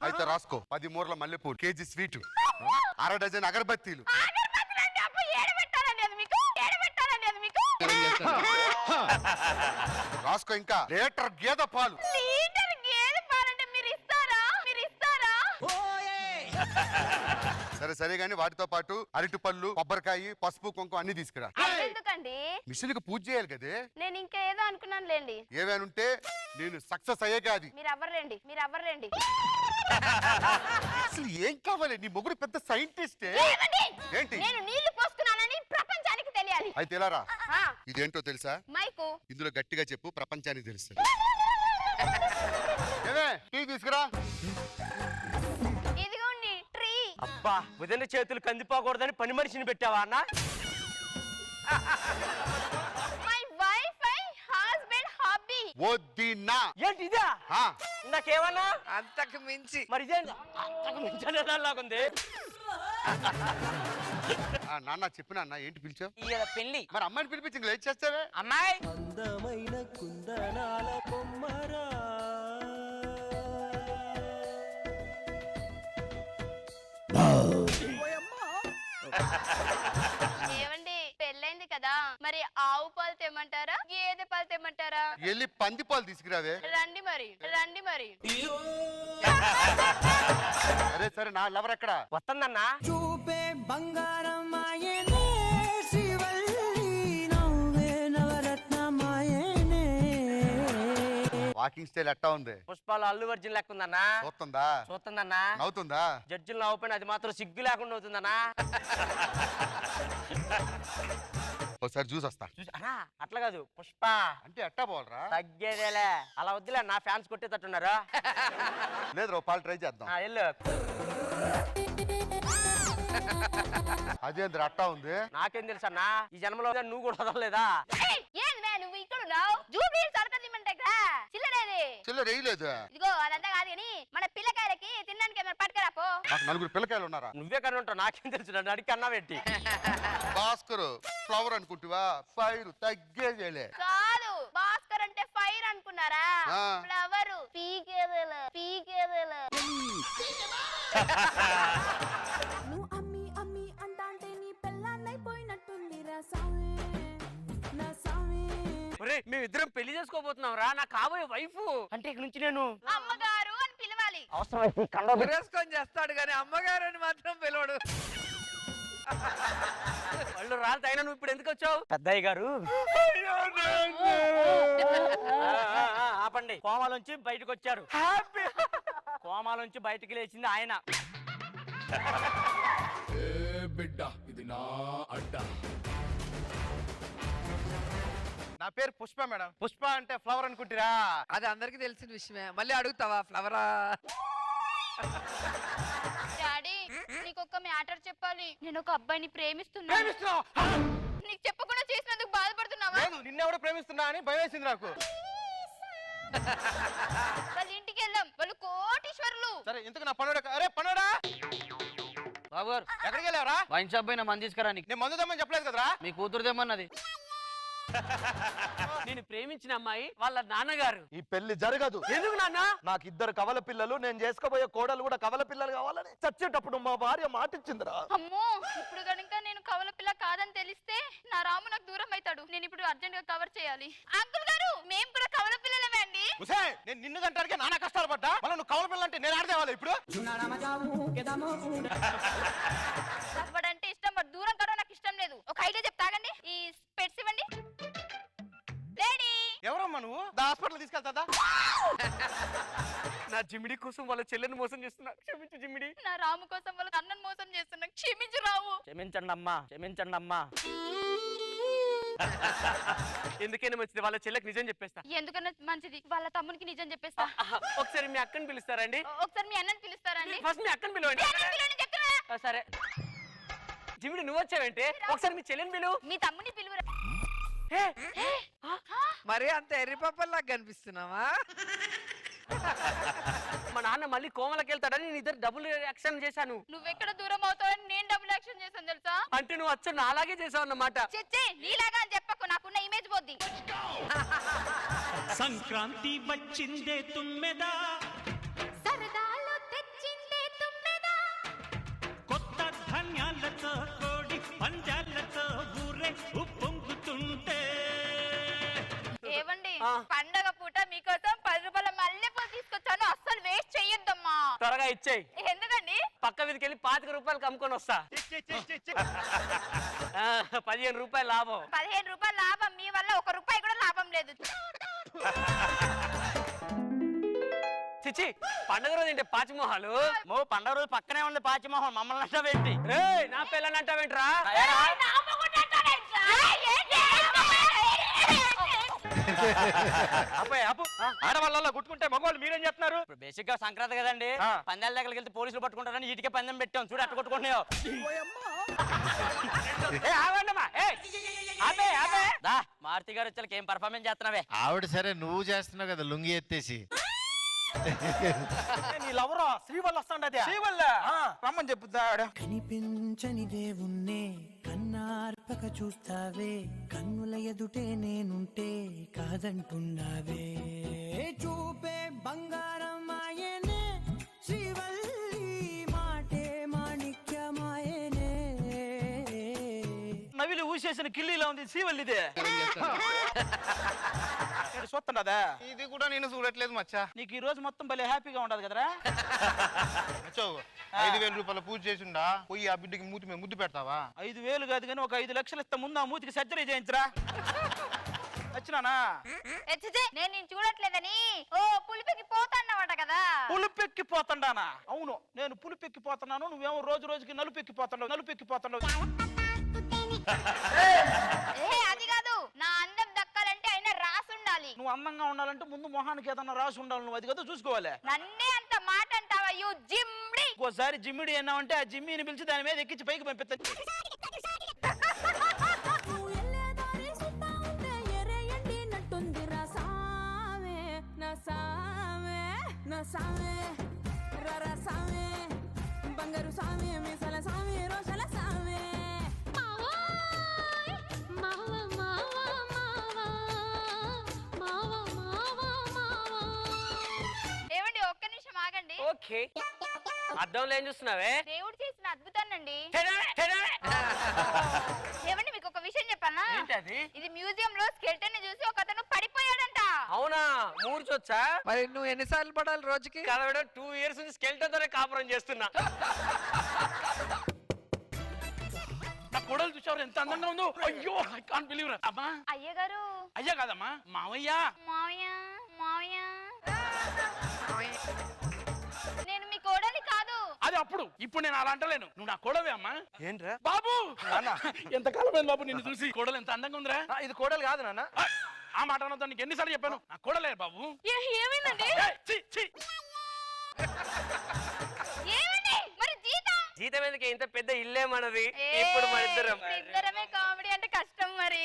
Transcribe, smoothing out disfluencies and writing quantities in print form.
అయితే రాసుకో 10 మూరల మల్లెపూలు, కేజీ స్వీట్, 1/2 డజన్ అగరబత్తీలు. రాసుకో ఇంకా లీటర్ గేదె పాలు. సరే సరే గానీ వాటితో పాటు అరటి పళ్ళు, కొబ్బరికాయ, పసుపు, కుంకుమ అన్ని తీసుకురా. ఎందుకండి? మిషన్ కి పూజ చేయాలి కదే. నేను ఇంకా ఏదో అనుకున్నాను లేండి. ఏమేనుంటే నేను సక్సెస్ అయ్యేగా అది. మీరు అవ్వరండి. అసలు ఏం కావాలి? నీ మొగుడు పెద్ద సైంటిస్టే. ఏంటి? నేను నీళ్లు పోస్తున్నానని ప్రపంచానికి తెలియాలి. అయితే ఎలా రా? ఇదేంటో తెలుసా? మైకు. ఇందులో గట్టిగా చెప్పు, ప్రపంచానికి తెలుస్తుంది. ఏమే టీ తీసుకురా. ఇదిగోండి ట్రీ. అబ్బా ఉదయం చేతులు కందిపోకూడదని పని మనిషిని పెట్టావా అన్న? My wifey husband hobby. వద్దినా. ఏంటి ఇదా? నాకేమన్నా అంతకు మించి మరి ఇదేంటి? అంతకు మించనేలాగుంది. నాన్న చెప్పిన అన్న ఏంటి పిలిచావు? పెళ్లి. మరి అమ్మాయిని పిలిపించి లేట్ చేస్తావే. అమ్మాయి అందమైన కుందనాల కొమ్మరా ఏమండి పెళ్ళైంది కదా, మరి ఆవు పాలు తెమ్మంటారా గేదె పాలు తెమ్మంటారా? వెళ్ళి పంది పాలు తీసుకురావే. రండి మరి. సరే సరే నా లవర్ ఎక్కడ? వస్తుందన్నా. చూపే బంగారం ఆయనే శివల్లి నవ్వే నవరత్నమాయనే. వాకింగ్ స్టైల్ ఎట్టా ఉంది? పుష్పాలు అల్లు అర్జున్ లెక్క ఉందన్నా. చూస్తుందన్నా. నవ్వుతుందా? జడ్జిలు నవ్వుపోయిన అది మాత్రం సిగ్గు లేకుండా అవుతుందన్నా. ఒకసారి చూసి వస్తా. అట్లా కాదు, పుష్ప అంటే ఎట్టా పోవాలరా? తగ్గేదేలే. అలా వద్దులే, నా ఫ్యాన్స్ కొట్టేటట్టున్నారు. లేదు పాలు ట్రై చేద్దాం. వెళ్ళు. అదేంద్ర అట్టా ఉంది? నాకేం తెలుసు అన్నా, ఈ జన్మలో నువ్వు కూడా వదలలేదా? నువ్వు ఇక్కడ ఉన్నావు. జూబ్లీ సడకదిమ్మంటే చిల్లరేది. చిల్లర వేయలేదు. ఇదిగో అదంతా కాదు కానీ మన పిల్లకాయలకి తినడానికి ఏమైనా పట్టుకురాపో. నాకు 4 పిల్లకాయలు ఉన్నారా? నువ్వే కన్నా ఉంటావు, నాకేం తెలుసు. నన్ను అడిగి అన్నా పెట్టి. భాస్కర్ ఫ్లవర్ అనుకుంటువా? ఫైర్ తగ్గేదేలే. కాదు, భాస్కర్ అంటే ఫైర్ అనుకున్నారా? ఫ్లవర్ పీకేదల. నువ్వు అమ్మి అంటాంటే నీ పెళ్ళాన్నైపోయినట్టుంది రా సామి, నా సామి. మేమిద్దరం పెళ్లి చేసుకోబోతున్నాం రా. నా కాబోయే వైఫ్ అంటే ఇక నుంచి నేను అమ్మగారు అని పిలవాలి. వేసుకొని చేస్తాడు కానీ అమ్మగారు అని మాత్రం పిలవడు. వాళ్ళు రాళ్ళు తగిన. నువ్వు ఇప్పుడు ఎందుకు వచ్చావు? పెద్దయ్య గారు ఆపండి. కోమాలోంచి బయటకు వచ్చారు. కోమాలోంచి బయటకు లేచింది ఆయన. బిడ్డ ఇది నా అడ్డ. నా పేరు పుష్ప మేడం. పుష్ప అంటే ఫ్లవర్ అనుకుంటారా? అది అందరికి తెలిసిన విషయమే. మళ్ళీ అడుగుతావా ఫ్లవరా? డాడీ నీకు ఒక మ్యాటర్ చెప్పాలి. నేను ఒక అబ్బాయిని ప్రేమిస్తున్నా. నీకు చెప్పకుండా చేసినందుకు బాధపడుతున్నావా? నిన్నెవడో ప్రేమిస్తున్నా అని భయం వేసింది నాకు. వాళ్ళ ఇంటికి వెళ్దాం, వాళ్ళు కోటీశ్వరులు. సరే ఇంతకు నా పనుడా? అరే పనుడా బాబు గారు ఎక్కడికి వెళ్ళావరా? వైన్ షాప్ పైన మంది తీసుకురా. నేను మందు తెమ్మని చెప్పలేదు కదరా? మీ కూతురు తెమ్మన్నది. నేను ప్రేమించిన అమ్మాయి వాళ్ళ నాన్నగారు. ఈ పెళ్లి జరగదు. ఎందుకు నాన్న? నాకు 2 కవల పిల్లలు, నేను చేసుకోబోయే కోడలు కూడా కవల పిల్లలు కావాలని చచ్చేటప్పుడు మా భార్య మాటిచ్చిందిరా. అమ్మో, ఇప్పుడు కనుక నేను కవల పిల్ల కాదని తెలిస్తే నా రాము నాకు దూరం అవుతాడు. నేను ఇప్పుడు అర్జెంట్ గా కవర్ చేయాలి. అంకుల్ గారు, మేము కూడా కవల పిల్లలమే అండి. నేను నిన్ను గంటానికి నానా కష్టాలు పడ్డా, మళ్ళీ నువ్వు కవల పిల్ల అంటే నేను ఆడదేవాలి ఇప్పుడు. అంటే ఇష్టం, బట్ దూరం కావడం నాకు ఇష్టం లేదు. ఒక ఐడియా చెప్తాగండి. ఈ స్పెట్స్ ఇవ్వండి. ఎవరమ్మా నువ్వు? హాస్పిటల్ తీసుకెళ్తా. నా జిమిడి కోసం వాళ్ళ చెల్లెని మోసం చేస్తున్నా. క్షమించు జిమిడి. నా రాము కోసం వాళ్ళ అన్నను మోసం చేస్తున్నా. క్షమించు రాము. క్షమించండి అమ్మా. ఎందుకైనా మంచిది వాళ్ళ చెల్లెకి నిజం చెప్పేస్తా. ఎందుకన్నా మంచిది, వాళ్ళ తమ్మునికి నిజం చెప్పేస్తా. ఒకసారి మీ అక్కని పిలుస్తారండి? ఒకసారి మీ అన్నని పిలుస్తారండి? ఫస్ట్ మీ అక్కని పిలవండి. సరే జిమిడి నువ్వు వచ్చావేంటి? ఒకసారి మీ చెల్లెని పిలువు. మీ తమ్ముని పిలువురా. మరి అంత ఎర్రిపప్పల్లా కనిపిస్తున్నావా? మా నాన్న మళ్ళీ కోమలకి వెళ్తాడని నేను ఇద్దరు డబుల్ యాక్షన్ చేశాను. నువ్వెక్కడ దూరం అవుతావని నేను డబుల్ యాక్షన్ చేశాను తెలుసా? అంటే నువ్వు వచ్చి నాలాగే చేసావు అన్నమాట. చిచ్చి, నీలాగా అని చెప్పకు, నాకున్న ఇమేజ్ పోద్ది. సంక్రాంతి వచ్చిందే తుమ్మెదా, సరదాలో తెచ్చి త్వరగా ఇచ్చేయి. ఎందుకండి? పక్క వీధికి వెళ్ళి 25 రూపాయలు అమ్ముకొని వస్తా. 15 రూపాయలు లాభం. 15 రూపాయలు లాభం. మీ వల్ల 1 రూపాయి కూడా లాభం లేదు. చిచి, పండుగ రోజు ఏంటి పాచిమోహాలు? పండగ రోజు పక్కనే ఉంది పాచిమోహన్, మమ్మల్ని అంటావేంటి? రేయ్, నా పిల్లని అంటావేంట్రా? ఆడవాళ్ళ గుట్టుకుంటే మగవాళ్ళు మీరేం చేస్తున్నారు? ఇప్పుడు బేసిక్ గా సంక్రాంతి కదండి, పందాల దగ్గరికి వెళ్తే పోలీసులు పట్టుకుంటారని ఇటుకే పందెం పెట్టాం. చూడు అట్టు కొట్టుకుంటున్నావు. మారుతి గారు వచ్చాక ఏం పర్ఫార్మెన్స్ చేస్తున్నావే? ఆవిడ సరే, నువ్వు చేస్తున్నావు కదా లుంగి ఎత్తేసి. నీళ్ళెవరో శ్రీవల్ల వస్తాండే. శ్రీవల్ల రమ్మని చెప్పుద్దా? కనిపించని దేవుణ్ణే కన్నార్పక చూస్తావే, కన్నుల ఎదుటే నేనుంటే కాదంటున్నావే. చూపే బంగారం ఆయనే, శ్రీవల్లి మాటే మాణిక్యమాయనే. నవిలి ఊసేసిన కిల్లీలా ఉంది శ్రీవల్లిదే. చూస్తుండదా? ఇది కూడా నేను చూడట్లేదు మచ్చా. నీకు ఈ రోజు మొత్తం భలే హ్యాపీగా ఉండదు కదరా? 5,000 రూపాయల పూజ చేసిండా, పోయి ఆ బిడ్డకి మూతి మీద ముద్దు పెడతావా? 5,000 కాదు కానీ ఒక 5 లక్షలు ఇస్తా, ముందు ఆ మూతికి సర్జరీ చేయించరా. వచ్చినానా? నేను నిన్ను చూడట్లేదని ఓ పులిపెక్కి పోతాన్నమాట కదా. పులిపెక్కిపోతాడానా? అవును, నేను పులిపెక్కిపోతున్నాను, నువ్వేమో రోజు రోజుకి నలుపెక్కిపోతున్నావు. అది కాదు, నా అందం దక్కాలంటే అయినా రాసి ఉండాలి. నువ్వు అందంగా ఉండాలంటే ముందు మొహానికి ఏదన్నా రాసి ఉండాలి. నువ్వు అది కదా చూసుకోవాలి. నన్నే అంత మాట అంటావా యు జిమ్డి? ఇంకోసారి జిమ్మిడి అన్నావంటే ఆ జిమ్మిని పిలిచి దాని మీద ఎక్కించి పైకి పంపిస్తాను. నువ్వు ఎల్లేదారి సుత్తా ఉంటే ఎరేయండి నట్టుందిరా సామే, నా సామే, నా సామే, రరా సామే, బంగారు సామే, మీసల సామే, రోషల సామే. ఏమండి ఒక్క నిమిషం ఆగండి. ఓకే, అద్దంలో ఏం చూస్తున్నావే? దేవుడు చేసిన అద్భుతానండి. ఏమండి మీకు ఒక విషయం చెప్పానా? ఇది మ్యూజియం లో స్కెల్టన్ ని చూసి ఒక అతను పడిపోయాడంట. అవునా? మూర్చొచ్చా? మరి నువ్వు ఎన్నిసార్లు పడాలి రోజుకి? కలవడం 2 ఇయర్స్ నుంచి స్కెల్టన్ తోనే కాపురం చేస్తున్నా. నా కోడలు చూసావు ఎంత అందంగా ఉందో. అయ్యో, ఐ కాంట్ బిలీవ్. అమ్మా అయ్యగారు. అయ్యా కాదమ్మా, మావయ్య. మావయ్య, మావయ్య, నేను మీ కోడలి కాదు. అది అప్పుడు, ఇప్పుడు నేను అలా అంటలేను. నువ్వు నా కోడవే అమ్మా. ఏంట్రా బాబు, ఎంత కాలమైంది బాబు నిన్ను చూసి. కోడలు ఎంత అందంగా ఉందిరా. ఇది కోడలు కాదు నాన్న. ఆ మాట అన్నతో నీకు ఎన్నిసార్లు చెప్పాను, నా కోడలే బాబు. ఏమైందండి? ఏమండి మరి జీతం? జీతం ఎందుకు? ఇంత పెద్ద ఇల్లే మనది. ఇప్పుడు మన ఇద్దరమే కామెడీ అంటే కష్టం మరి.